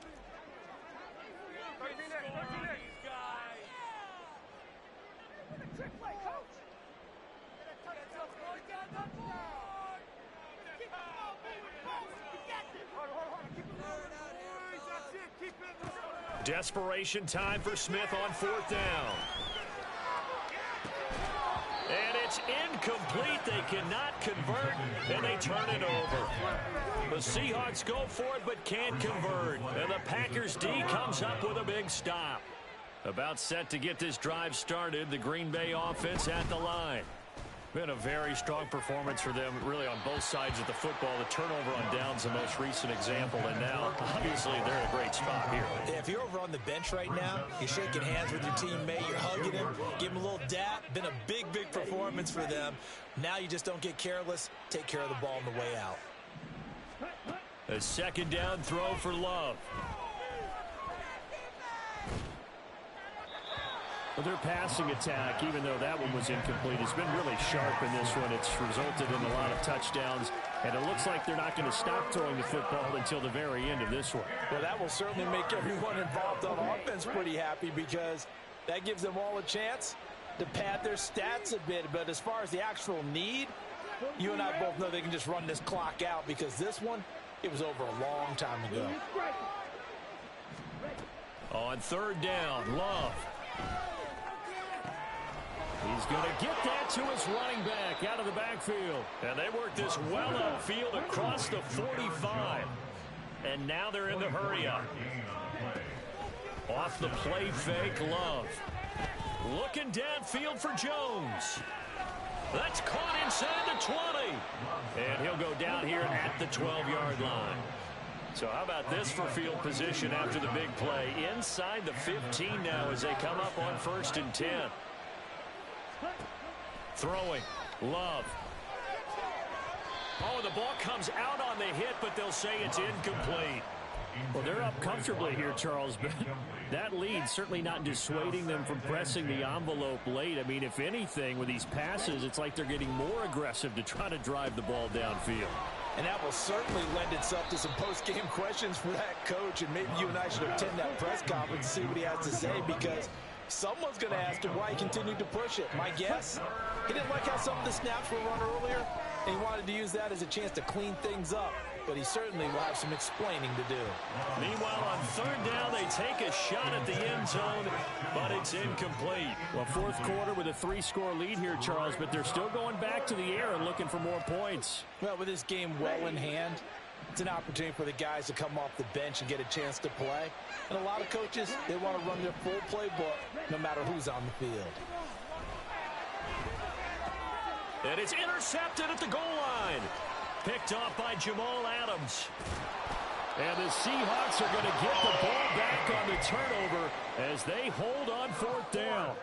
Desperation time for Smith on 4th down. And it's incomplete. They cannot convert, and they turn it over. The Seahawks go for it but can't convert. And the Packers D comes up with a big stop. About set to get this drive started, the Green Bay offense at the line. Been a very strong performance for them, really, on both sides of the football. The turnover on downs, the most recent example, and now, obviously, they're in a great spot here.
Yeah, if you're over on the bench right now, you're shaking hands with your teammate, you're hugging him, give him a little dap. Been a big, big performance for them. Now you just don't get careless. Take care of the ball on the way out.
A 2nd down throw for Love. Well, their passing attack, even though that one was incomplete, has been really sharp in this one. It's resulted in a lot of touchdowns, and it looks like they're not going to stop throwing the football until the very end of this one.
Well, that will certainly make everyone involved on offense pretty happy because that gives them all a chance to pad their stats a bit. But as far as the actual need, you and I both know they can just run this clock out because this one, it was over a long time ago.
On 3rd down, Love. He's going to get that to his running back out of the backfield. And they work this well upfield across the 45. And now they're in the hurry-up. Off the play fake, Love. Looking downfield for Jones. That's caught inside the 20. And he'll go down here at the 12-yard line. So how about this for field position after the big play? Inside the 15 now as they come up on 1st and 10. Throwing, Love. Oh, the ball comes out on the hit, but they'll say it's incomplete. Well, they're up comfortably here, Charles, but that lead certainly not dissuading them from pressing the envelope late. I mean, if anything, with these passes, it's like they're getting more aggressive to try to drive the ball downfield.
And that will certainly lend itself to some post-game questions for that coach, and maybe you and I should attend that press conference and see what he has to say, because someone's going to ask him why he continued to push it. My guess, he didn't like how some of the snaps were run earlier, and he wanted to use that as a chance to clean things up. But he certainly will have some explaining to do.
Meanwhile, on 3rd down, they take a shot at the end zone, but it's incomplete. Well, 4th quarter with a 3-score lead here, Charles, but they're still going back to the air and looking for more points.
Well, with this game well in hand, it's an opportunity for the guys to come off the bench and get a chance to play. And a lot of coaches, they want to run their full playbook no matter who's on the field.
And it's intercepted at the goal line. Picked off by Jamal Adams. And the Seahawks are going to get the ball back on the turnover as they hold on 4th down.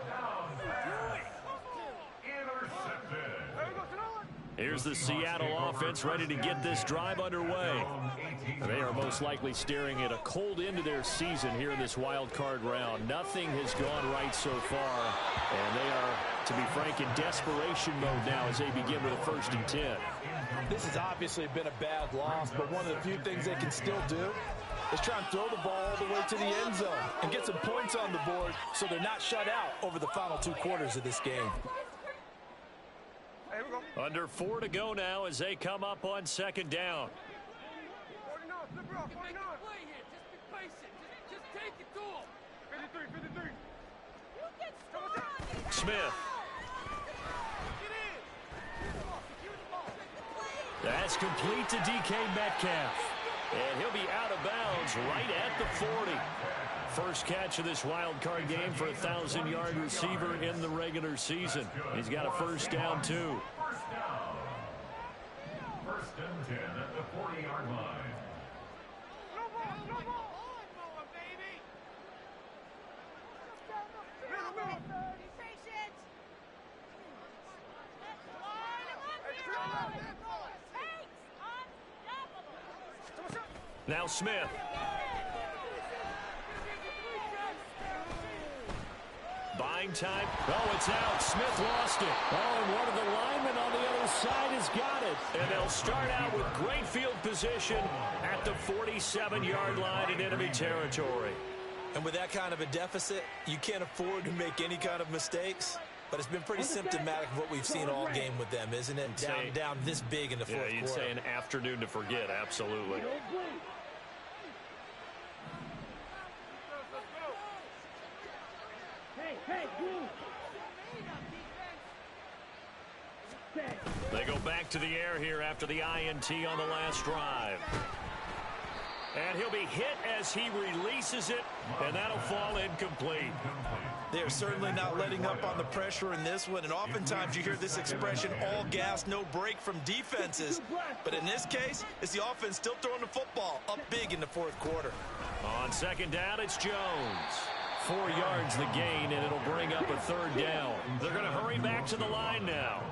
Here's the Seattle offense ready to get this drive underway. They are most likely staring at a cold end to their season here in this wild card round. Nothing has gone right so far, and they are, to be frank, in desperation mode now as they begin with a 1st and 10.
This has obviously been a bad loss, but one of the few things they can still do is try and throw the ball all the way to the end zone and get some points on the board so they're not shut out over the final 2 quarters of this game.
Under 4 to go now as they come up on 2nd down. Smith. That's complete to DK Metcalf. And he'll be out of bounds right at the 40. First catch of this wild card game for a 1,000-yard receiver in the regular season. He's got a 1st down, too.
1st and 10 at the 40-yard line.
Now Smith. By trying time. Oh, it's out. Smith lost it. Oh, and one of the linemen on the other side has got it. And they'll start out with great field position at the 47-yard line in enemy territory.
And with that kind of a deficit, you can't afford to make any kind of mistakes. But it's been pretty symptomatic of what we've seen all game with them, isn't it? Down this big in the fourth quarter.
You'd say an afternoon to forget, absolutely. They go back to the air here after the INT on the last drive. And he'll be hit as he releases it, and that'll fall incomplete.
They're certainly not letting up on the pressure in this one, and oftentimes you hear this expression, all gas, no break from defenses. But in this case, it's the offense still throwing the football up big in the fourth quarter.
On second down, it's Jones. 4 yards the gain, and it'll bring up a third down. They're going to hurry back to the line now.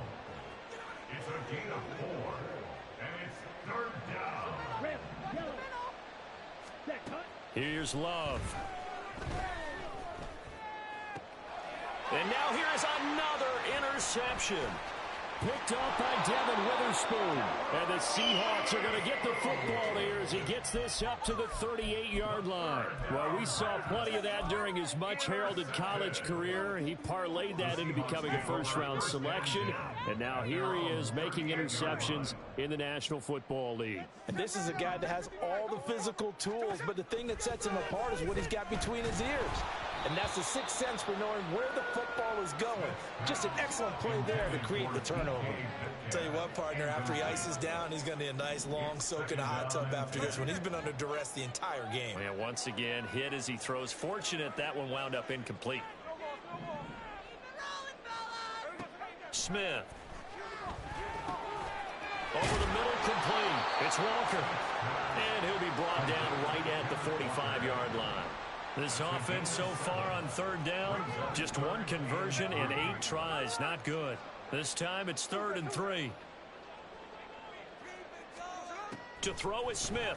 It's a gain of 4, and it's third down.
Here's Love. And now here is another interception. Picked up by Devin Witherspoon. And the Seahawks are going to get the football here as he gets this up to the 38-yard line. Well, we saw plenty of that during his much-heralded college career. He parlayed that into becoming a first-round selection. And now here he is making interceptions in the National Football League.
And this is a guy that has all the physical tools, but the thing that sets him apart is what he's got between his ears. And that's the sixth sense for knowing where the football is going. Just an excellent play there to create the turnover. Tell you what, partner, after he ices down, he's going to need a nice long soak in a hot tub after this one. He's been under duress the entire game.
And once again, hit as he throws. Fortunate that one wound up incomplete. Smith. Over the middle, complete. It's Walker. And he'll be brought down right at the 45-yard line. This offense so far on third down, just one conversion in 8 tries. Not good. This time it's 3rd and 3. To throw is Smith.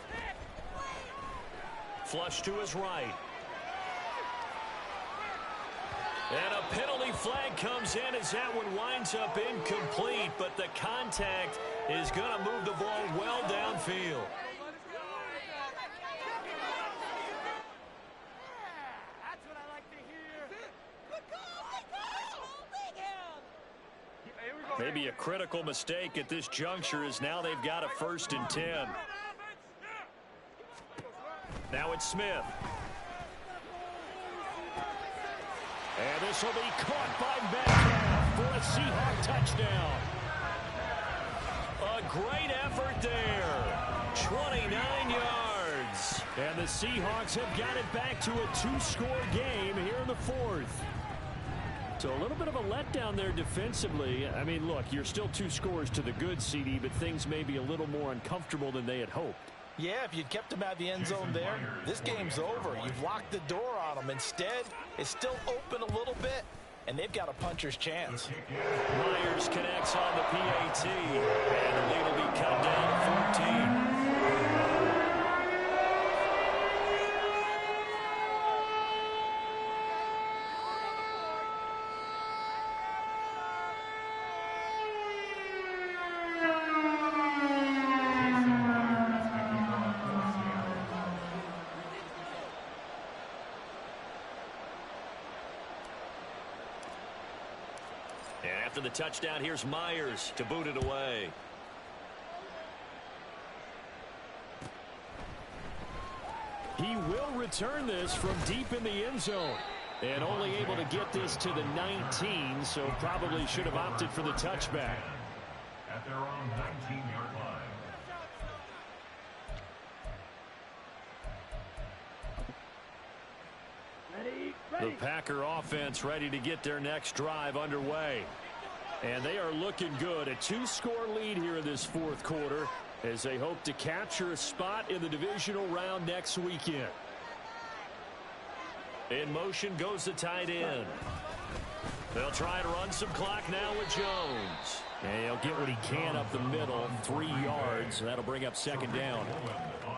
Flush to his right. And a penalty flag comes in as that one winds up incomplete, but the contact is going to move the ball well downfield. Maybe a critical mistake at this juncture is now they've got a 1st and 10. Now it's Smith. And this will be caught by Metcalf for a Seahawk touchdown. A great effort there. 29 yards. And the Seahawks have got it back to a 2-score game here in the 4th. So a little bit of a letdown there defensively. I mean, look, you're still 2 scores to the good, CD, but things may be a little more uncomfortable than they had hoped.
Yeah, if you'd kept him out of the end zone there, this game's over. You've locked the door on him. Instead, it's still open a little bit, and they've got a puncher's chance.
Myers connects on the PAT, and the lead will be cut down to 14. After the touchdown, here's Myers to boot it away. He will return this from deep in the end zone. And only able to get this to the 19, so probably should have opted for the touchback.
At their own 19-yard line.
The Packer offense ready to get their next drive underway. And they are looking good. A 2-score lead here in this 4th quarter as they hope to capture a spot in the divisional round next weekend. In motion goes the tight end. They'll try to run some clock now with Jones. And he'll get what he can up the middle, 3 yards. That'll bring up 2nd down.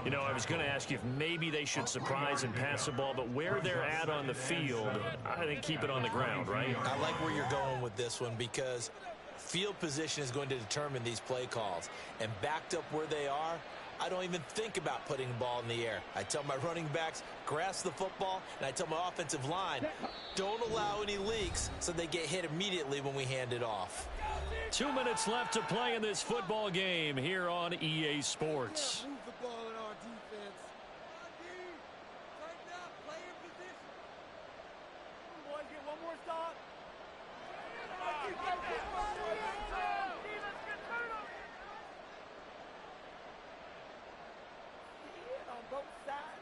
You know, I was going to ask you if maybe they should surprise and pass the ball, but where they're at on the field, I think keep it on the ground, right?
I like where you're going with this one because field position is going to determine these play calls. And backed up where they are, I don't even think about putting the ball in the air. I tell my running backs, grasp the football, and I tell my offensive line, don't allow any leaks so they get hit immediately when we hand it off.
2 minutes left to play in this football game here on EA Sports.
Move the ball in our defense.
Tighten up, play your position. Boys, get one more stop. On both sides.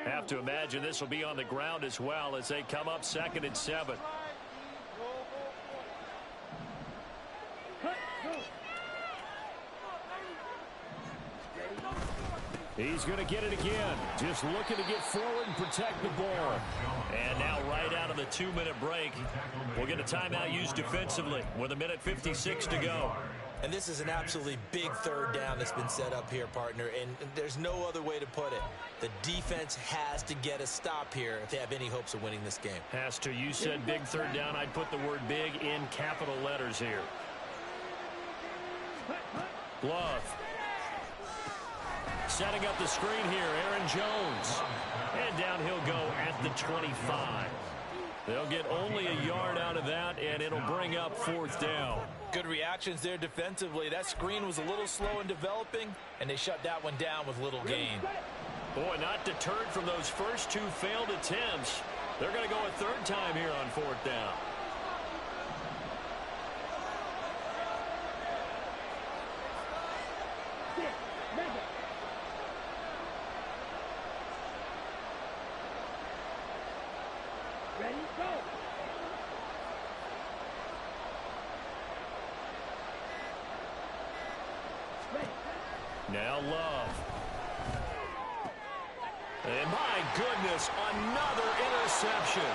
Have to imagine this will be on the ground as well as they come up 2nd and 7. He's going to get it again. Just looking to get forward and protect the ball.
And now right out of the 2-minute break, we'll get a timeout used defensively with 1:56 to go.
And this is an absolutely big 3rd down that's been set up here, partner, and there's no other way to put it. The defense has to get a stop here if they have any hopes of winning this game.
Has to. You said big 3rd down. I'd put the word big in capital letters here. Love. Setting up the screen here, Aaron Jones. And down he'll go at the 25. They'll get only a yard out of that, and it'll bring up 4th down.
Good reactions there defensively. That screen was a little slow in developing, and they shut that one down with little gain.
Boy, not deterred from those first 2 failed attempts. They're going to go a 3rd time here on 4th down.
Ready, go.
Now Love. And my goodness, another interception.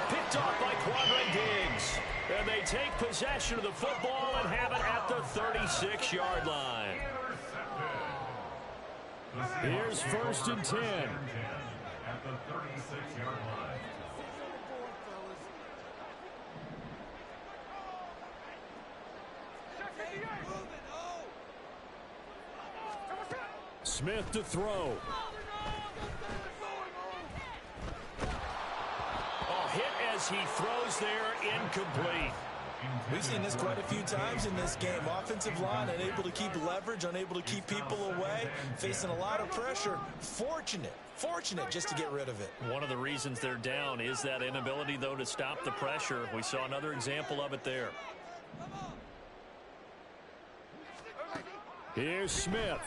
Picked off by Quandre Diggs. And they take possession of the football and have it at the 36-yard line. Here's 1st and 10.
At the 36-yard line.
Smith to throw. Oh, hit as he throws there, incomplete.
We've seen this quite a few times in this game. Offensive line unable to keep leverage, unable to keep people away, facing a lot of pressure. Fortunate just to get rid of it.
One of the reasons they're down is that inability, though, to stop the pressure. We saw another example of it there. Here's Smith.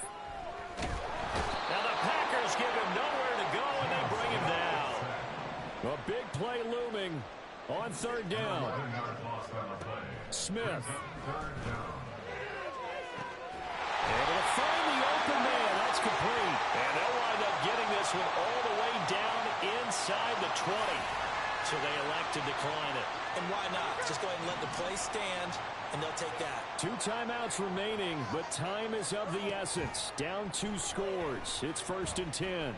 Now the Packers give him nowhere to go, and they bring him down. A big play looming on 3rd down. Smith. Able to find the open man. That's complete. And they'll wind up getting this one all the way down inside the 20. So they elect to decline it.
And why not? Just go ahead and let the play stand, and they'll take that.
2 timeouts remaining, but time is of the essence. Down 2 scores. It's 1st and 10.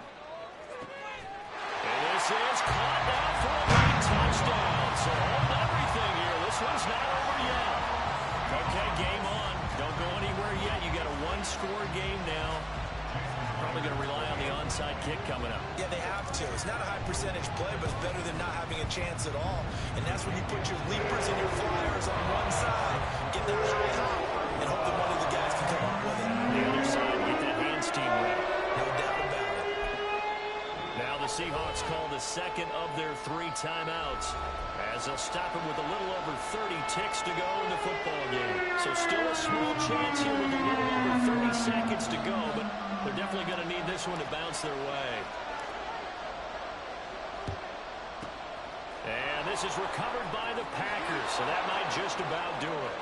And this is caught now for a late touchdown. So hold everything here. This one's not over yet. Okay, game on. Don't go anywhere yet. You got a 1-score game now. Probably going to rely on the onside kick coming up.
Yeah, they have to. It's not a high percentage play, but it's better than not having a chance at all. And that's when you put your leapers and your flyers on one side, get that high hop, and hope that one of the guys can come up with it.
The other side, get that hands team ready.
No doubt about it.
Now the Seahawks call the 2nd of their 3 timeouts as they'll stop him with a little over 30 ticks to go in the football game. So still a small chance here with a little over 30 seconds to go, but they're definitely going to need this one to bounce their way. And this is recovered by the Packers, so that might just about do it.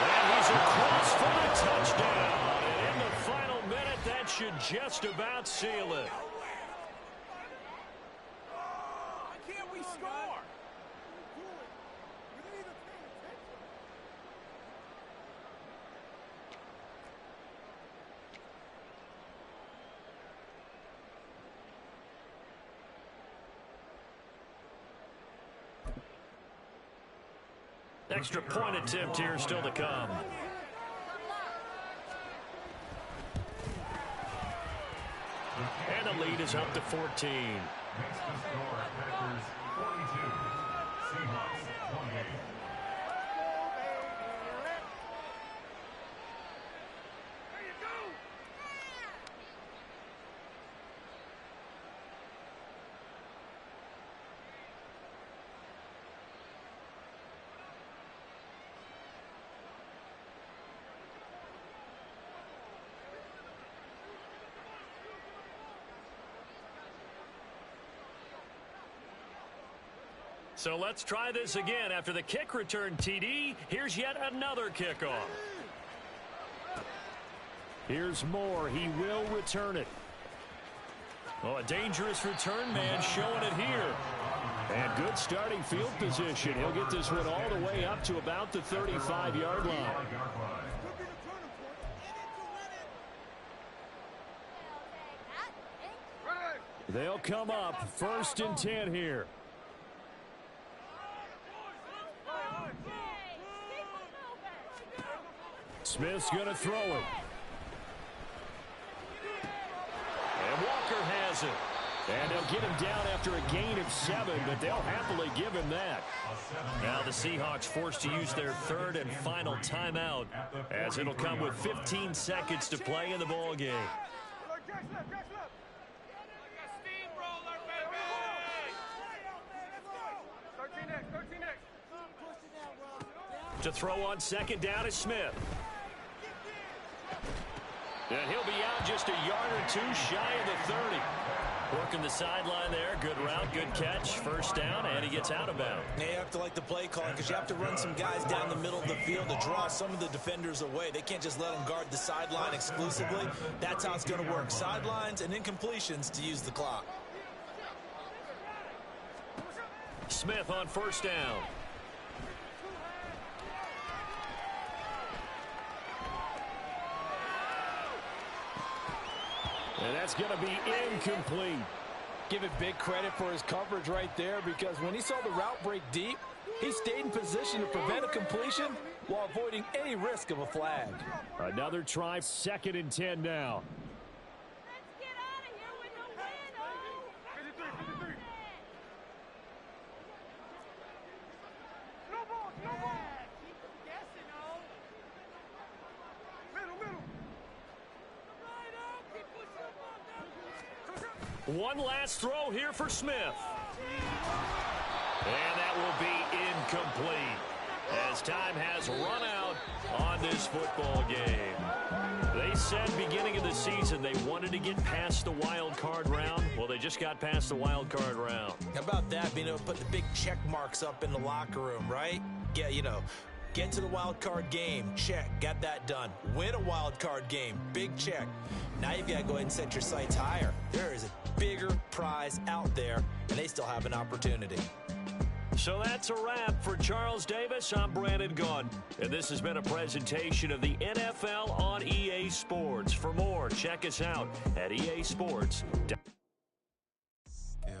And he's across for the touchdown. And in the final minute, that should just about seal it.
Can't we score?
Extra point attempt here still to come. And the lead is up to 14.
Makes the score Packers 42, Seahawks 28.
So let's try this again. After the kick return TD, here's yet another kickoff.
Here's Moore. He will return it.
Oh, a dangerous return man showing it here.
And good starting field position. He'll get this one all the way up to about the 35-yard line. They'll come up 1st and 10 here. Smith's going to throw it. And Walker has it. And they'll get him down after a gain of 7, but they'll happily give him that.
Now the Seahawks forced to use their 3rd and final timeout, as it'll come with 15 seconds to play in the ball game. To throw on 2nd down is Smith. And he'll be out just a yard or 2 shy of the 30. Working the sideline there. Good route, good catch. 1st down, and he gets out of bounds.
Yeah, you have to like the play calling because you have to run some guys down the middle of the field to draw some of the defenders away. They can't just let them guard the sideline exclusively. That's how it's going to work. Sidelines and incompletions to use the clock.
Smith on 1st down.
And that's going to be incomplete.
Give it big credit for his coverage right there, because when he saw the route break deep, he stayed in position to prevent a completion while avoiding any risk of a flag.
Another try, 2nd and 10 now.
Let's get out of here with the win, oh!
No ball, no ball. Keep them guessing, oh. Middle.
One last throw here for Smith. And that will be incomplete, as time has run out on this football game. They said beginning of the season they wanted to get past the wild card round. Well, they just got past the wild card round.
How about that, being able to put the big check marks up in the locker room, right? Yeah, get to the wild card game, check, got that done. Win a wild card game, big check. Now you've got to go ahead and set your sights higher. There is a bigger prize out there, and they still have an opportunity.
So that's a wrap for Charles Davis. I'm Brandon Gaudin, and this has been a presentation of the NFL on EA Sports. For more, check us out at EASports.com.
Yeah,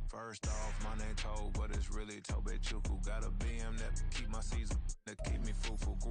first off, my name Toad, but it's really Tobe Chuku. Got a BM that keep my season, that keep me fruitful.